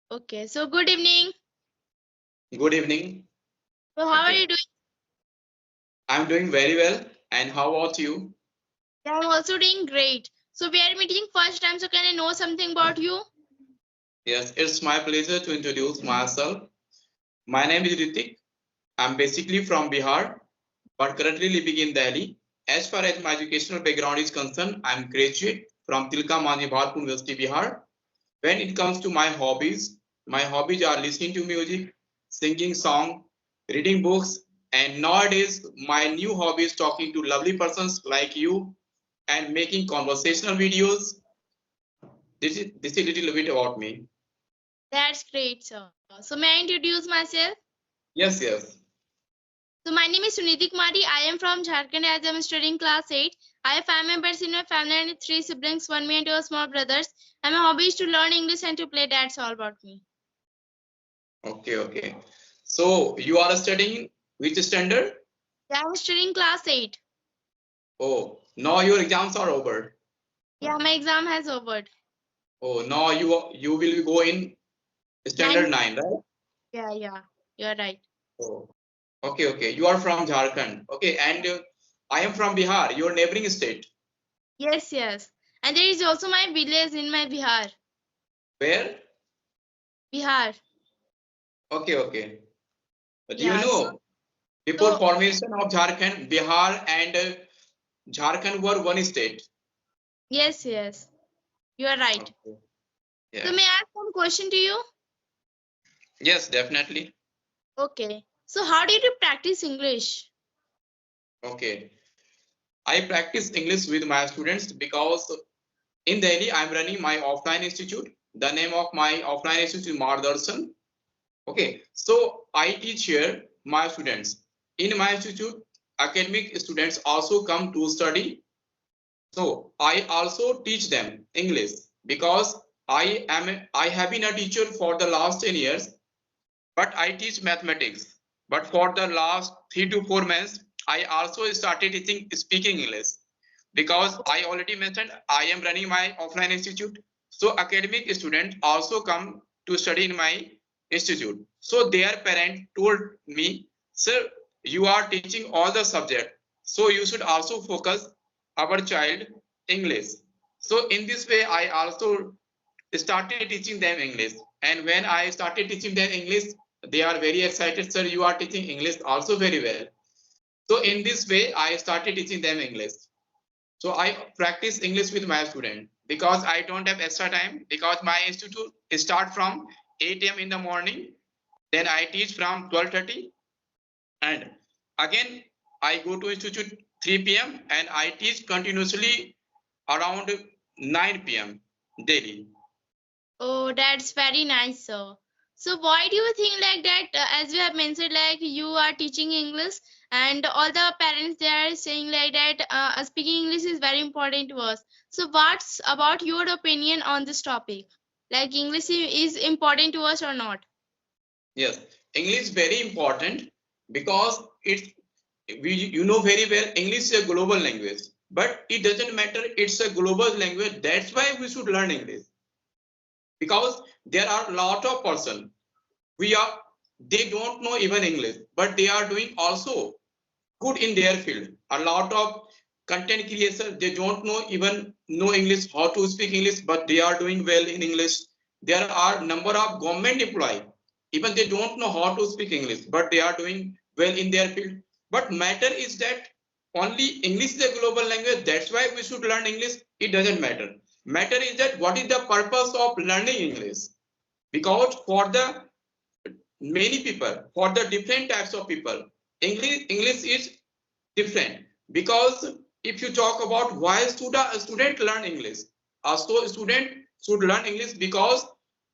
Okay, so good evening. Good evening. So how are you Okay. doing? I'm doing very well. And how about you? Yeah, I'm also doing great. So we are meeting first time, so can I know something about you? Yes, it's my pleasure to introduce myself. My name is Ritik. I'm basically from Bihar, but currently living in Delhi. As far as my educational background is concerned, I'm graduate from Tilka Manjhi Bharpur University, Bihar. When it comes to my hobbies are listening to music, singing song, reading books, and nowadays my new hobby is talking to lovely persons like you and making conversational videos. This is a little bit about me. That's great, sir. So may I introduce myself? Yes, yes. So my name is Suniti Kumari. I am from Jharkhand as I'm studying class 8. I have 5 members in my family and 3 siblings, one me and 2 small brothers. And my hobby is to learn English and to play. That's all about me. Okay, okay. So you are studying which standard? Yeah, I'm studying class 8. Oh, now your exams are over. Yeah, my exam has over. Oh, now you will go in standard 9. 9, right? Yeah, you're right. Oh, okay, okay. You are from Jharkhand. Okay, and I am from Bihar, your neighboring state. Yes. And there is also my village in my Bihar. Where? Bihar. Okay, okay. Do you Yeah, so, know before so formation of Jharkhand, Bihar and Jharkhand were one state? yes, you are right. Okay. So Yeah. may I ask one question to you? Yes, definitely. Okay. So how did you practice English? Okay. I practice English with my students because in Delhi I'm running my offline institute. The name of my offline institute is Mardarshan. Okay, so I teach here my students. In my institute, academic students also come to study. So I also teach them English because I have been a teacher for the last 10 years, but I teach mathematics. But for the last 3 to 4 months, I also started teaching speaking English because I already mentioned I am running my offline institute. So academic students also come to study in my institute. So their parent told me, sir, you are teaching all the subject. So you should also focus our child English. So in this way, I also started teaching them English. And when I started teaching them English, they are very excited, sir, you are teaching English also very well. So in this way, I started teaching them English. So I practice English with my student because I don't have extra time because my institute start from 8 a.m. in the morning. Then I teach from 12:30 and again I go to institute 3 p.m. and I teach continuously around 9 p.m. daily. Oh, that's very nice, sir. So why do you think like that? As you have mentioned, like you are teaching English, and all the parents they are saying like that speaking English is very important to us. So what's about your opinion on this topic? Like English is important to us or not? Yes, English is very important because it's we you know very well English is a global language, but it doesn't matter. It's a global language. That's why we should learn English because there are a lot of person we are they don't know even English, but they are doing also good in their field. A lot of content creators they don't know even know English, how to speak English, but they are doing well in English. There are number of government employee, even they don't know how to speak English, but they are doing well in their field. But matter is that only English is a global language. That's why we should learn English. It doesn't matter. Matter is that what is the purpose of learning English? Because for the many people, for the different types of people, English is different. Because if you talk about why should a student learn English, so student should learn English because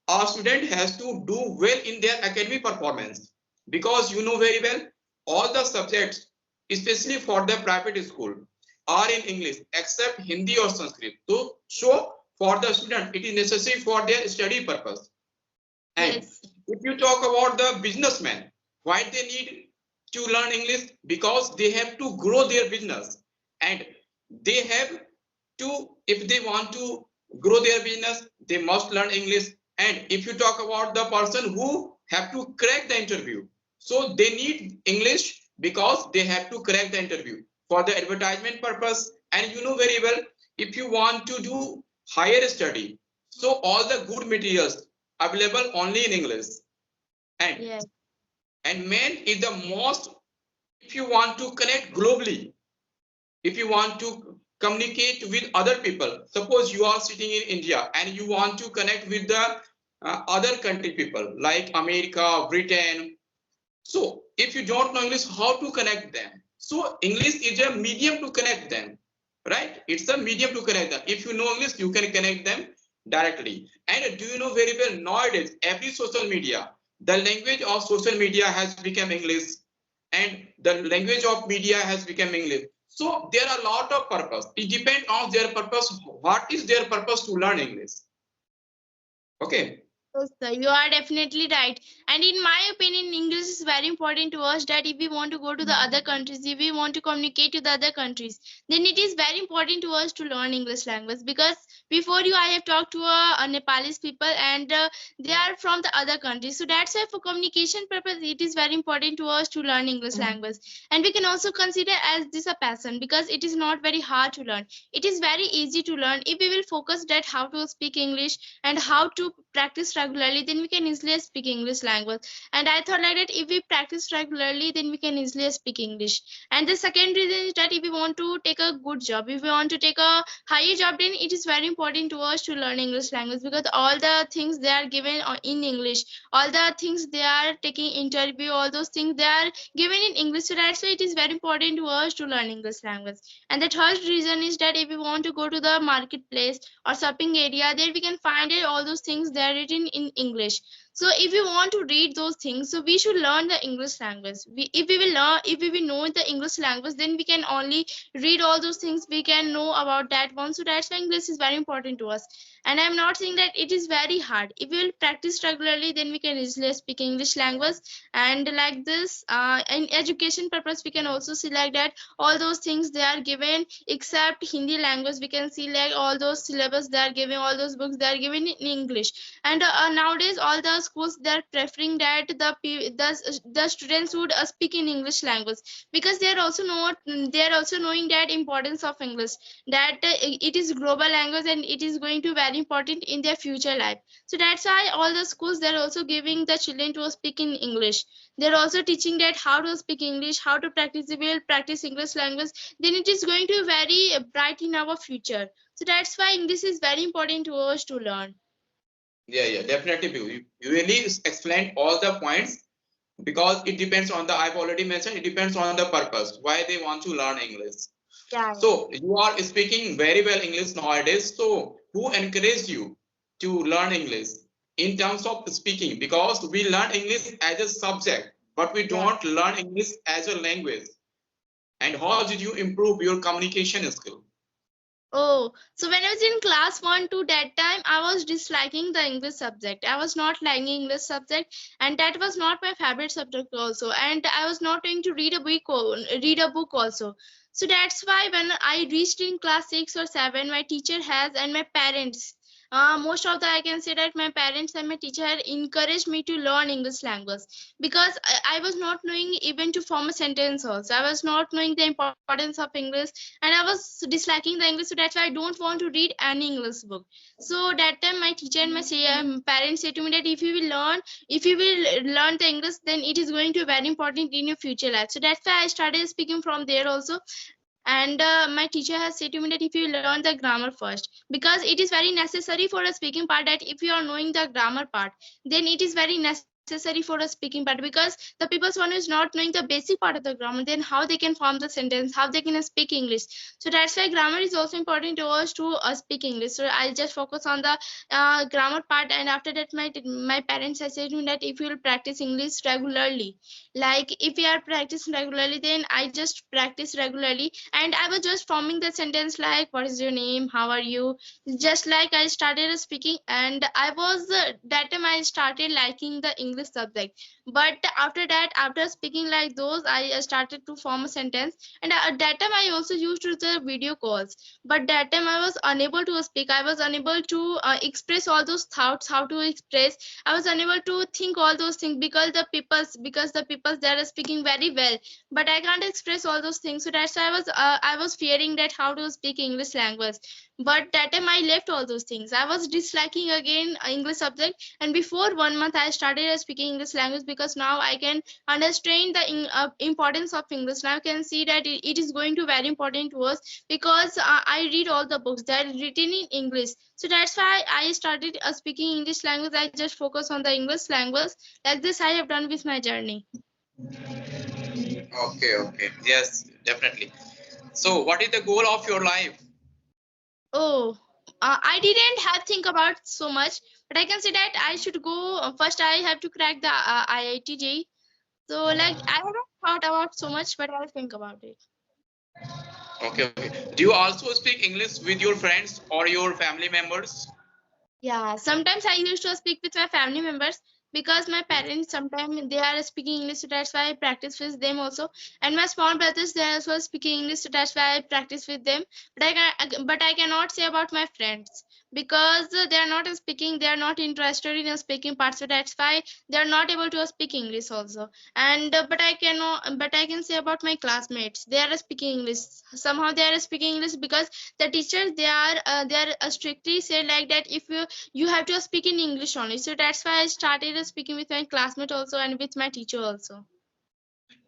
a student has to do well in their academic performance. Because you know very well, all the subjects, especially for the private school, are in English except Hindi or Sanskrit. So for the student, it is necessary for their study purpose. And Yes, if you talk about the businessmen, why they need to learn English? Because they have to grow their business and they have to, if they want to grow their business, they must learn English. And if you talk about the person who have to crack the interview, so they need English because they have to crack the interview for the advertisement purpose. And you know very well, if you want to do higher study, so all the good materials available only in English. And Yes. and main is the most, if you want to connect globally, if you want to communicate with other people, suppose you are sitting in India and you want to connect with the other country people like America, Britain. So if you don't know English, how to connect them? So English is a medium to connect them, right? It's a medium to connect them. If you know English, you can connect them directly. And do you know very well, nowadays every social media, the language of social media has become English, and the language of media has become English. So there are a lot of purpose. It depends on their purpose. What is their purpose to learn English? Okay. Yes, sir, you are definitely right. And in my opinion, English is very important to us that if we want to go to the other countries, if we want to communicate to the other countries, then it is very important to us to learn English language. Because before you, I have talked to a Nepalese people and they are from the other countries. So that's why for communication purpose, it is very important to us to learn English language. And we can also consider as this a passion because it is not very hard to learn. It is very easy to learn if we will focus that how to speak English and how to practice regularly, then we can easily speak English language. And I thought like that if we practice regularly, then we can easily speak English. And the second reason is that if we want to take a good job, if we want to take a higher job, then it is very important to us to learn English language because all the things they are given in English, all the things they are taking interview, all those things they are given in English. So that's why it is very important to us to learn English language. And the third reason is that if we want to go to the marketplace or shopping area, there we can find it all those things they are written in English. So if we want to read those things, so we should learn the English language. If we will learn, if we will know the English language, then we can only read all those things, we can know about that one. So that's why English is very important to us. And I'm not saying that it is very hard. If we will practice regularly, then we can easily speak English language. And like this, in education purpose, we can also see like that all those things they are given except Hindi language. We can see like all those syllabus they are giving, all those books they are given in English. And nowadays all the schools they are preferring that the students would speak in English language because they are also not they are also knowing that importance of English, that it is global language and it is going to very important in their future life. So that's why all the schools they're also giving the children to speak in English. They're also teaching that how to speak English, how to practice, we will practice English language, then it is going to be very bright in our future. So that's why English is very important to us to learn. Yeah, definitely. You really explained all the points because it depends on the, I've already mentioned, it depends on the purpose, why they want to learn English. Yeah. So you are speaking very well English nowadays. So who encouraged you to learn English in terms of speaking? Because we learn English as a subject, but we Yeah. don't learn English as a language. And how did you improve your communication skill? Oh, so when I was in class 1 to that time, I was disliking the English subject. I was not liking English subject, and that was not my favorite subject also. And I was not going to read a book also. So that's why when I reached in class 6 or 7, my teacher has and my parents. Most of the I can say that my parents and my teacher had encouraged me to learn English language because I was not knowing even to form a sentence also. I was not knowing the importance of English and I was disliking the English, so that's why I don't want to read any English book. So that time my teacher and my parents said to me that if you will learn the English, then it is going to be very important in your future life. So that's why I started speaking from there also. And my teacher has said to me that if you learn the grammar first, because it is very necessary for a speaking part, that if you are knowing the grammar part, then it is very necessary for a speaking part, because the people one who is not knowing the basic part of the grammar, then how they can form the sentence, how they can speak English. So that's why grammar is also important to us to speak English. So I'll just focus on the grammar part, and after that my parents have said to me that if you will practice English regularly, like if we are practicing regularly, then I just practice regularly, and I was just forming the sentence like what is your name, how are you, just like I started speaking. And I was that time I started liking the English English subject. But after that, after speaking like those, I started to form a sentence. And at that time I also used to the video calls, but that time I was unable to speak. I was unable to express all those thoughts, how to express. I was unable to think all those things because the peoples they are speaking very well, but I can't express all those things. So that's why I was fearing that how to speak English language. But that time I left all those things. I was disliking again English subject, and before 1 month I started speaking English language, because now I can understand the importance of English. Now I can see that it is going to very important to us, because I read all the books that are written in English. So that's why I started speaking English language. I just focus on the English language. Like this I have done with my journey. Okay, okay. Yes, definitely. So, what is the goal of your life? Oh, I didn't have think about so much, but I can say that I should go. First, I have to crack the IIT JEE. So, like, I haven't thought about so much, but I'll think about it. Okay, okay. Do you also speak English with your friends or your family members? Yeah, sometimes I used to speak with my family members, because my parents sometimes they are speaking English, so that's why I practice with them also. And my small brothers they are also speaking English, so that's why I practice with them. But I cannot say about my friends, because they are not speaking, they are not interested in speaking part, so that's why they are not able to speak English also. And but I can say about my classmates, they are speaking English. Somehow they are speaking English because the teachers they are strictly said like that, if you have to speak in English only. So that's why I started speaking with my classmate also and with my teacher also.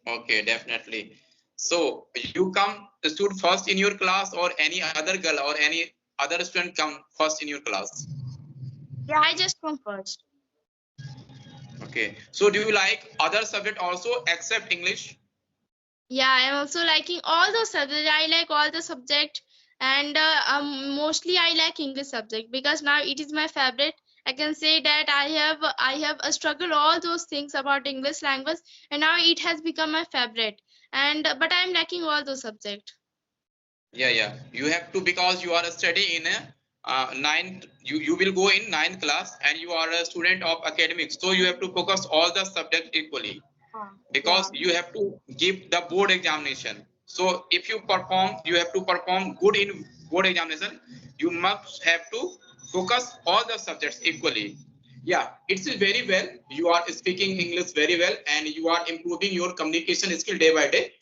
Okay, definitely. So, you come stood first in your class, or any other girl or any other student come first in your class? Yeah, I just come first. Okay. So, do you like other subject also except English? Yeah, I'm also liking all those subjects. I like all the subject, and mostly I like English subject, because now it is my favorite. I can say that I have struggled all those things about English language, and now it has become my favorite. And but I'm liking all those subject. Yeah, yeah. You have to, because you are a study in a ninth. You will go in ninth class, and you are a student of academics. So you have to focus all the subjects equally, because Yeah. you have to give the board examination. So if you have to perform good in board examination. You must have to focus all the subjects equally. Yeah, it's very well. You are speaking English very well, and you are improving your communication skill day by day.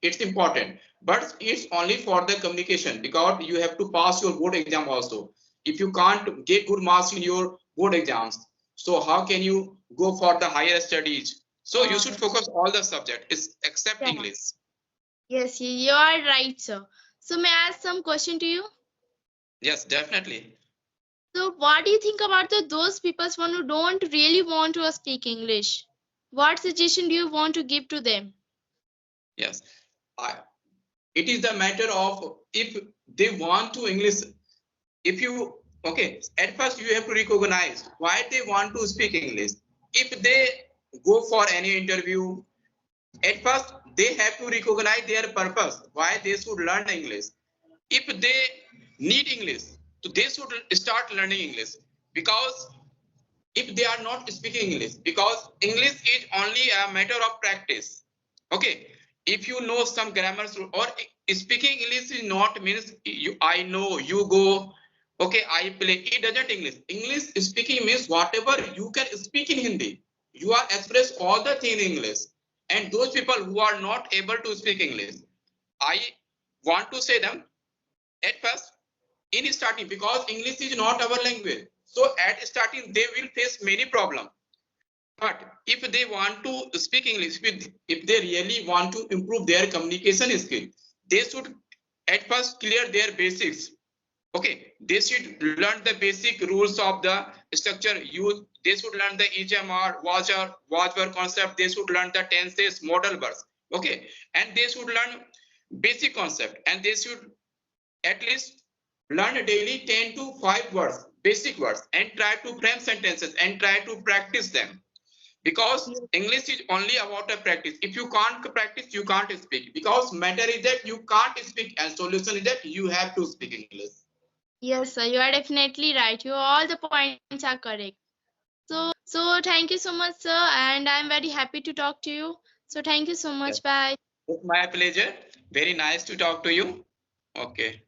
It's important, but it's only for the communication, because you have to pass your board exam also. If you can't get good marks in your board exams, so how can you go for the higher studies? So you should Uh, focus all the subjects except yeah. English. Yes, you are right, sir. So may I ask some question to you? Yes, definitely. So what do you think about those people who don't really want to speak English? What suggestion do you want to give to them? Yes. I, it is the matter of, if they want to English. If you, okay, at first you have to recognize why they want to speak English. If they go for any interview, at first they have to recognize their purpose, why they should learn English. If they need English, so they should start learning English. Because if they are not speaking English, because English is only a matter of practice. Okay, if you know some grammars, or speaking English is not means you, I know, you go, okay, I play. It doesn't English. English speaking means whatever you can speak in Hindi. You are express all the thing in English. And those people who are not able to speak English, I want to say them, at first, in starting, because English is not our language, so at starting they will face many problems. But if they want to speak English, if they really want to improve their communication skill, they should at first clear their basics. Okay, they should learn the basic rules of the structure use. They should learn the EGMR, watch word concept. They should learn the tenses, modal verbs. Okay, and they should learn basic concept, and they should at least learn daily 10 to 5 words, basic words, and try to frame sentences and try to practice them. Because Yes, English is only about a practice. If you can't practice, you can't speak. Because matter is that you can't speak, and solution is that you have to speak English. yes, sir, you are definitely right. All the points are correct. So So thank you so much, sir, and I'm very happy to talk to you. So thank you so Yes. much. Bye. It's my pleasure. Very nice to talk to you. Okay.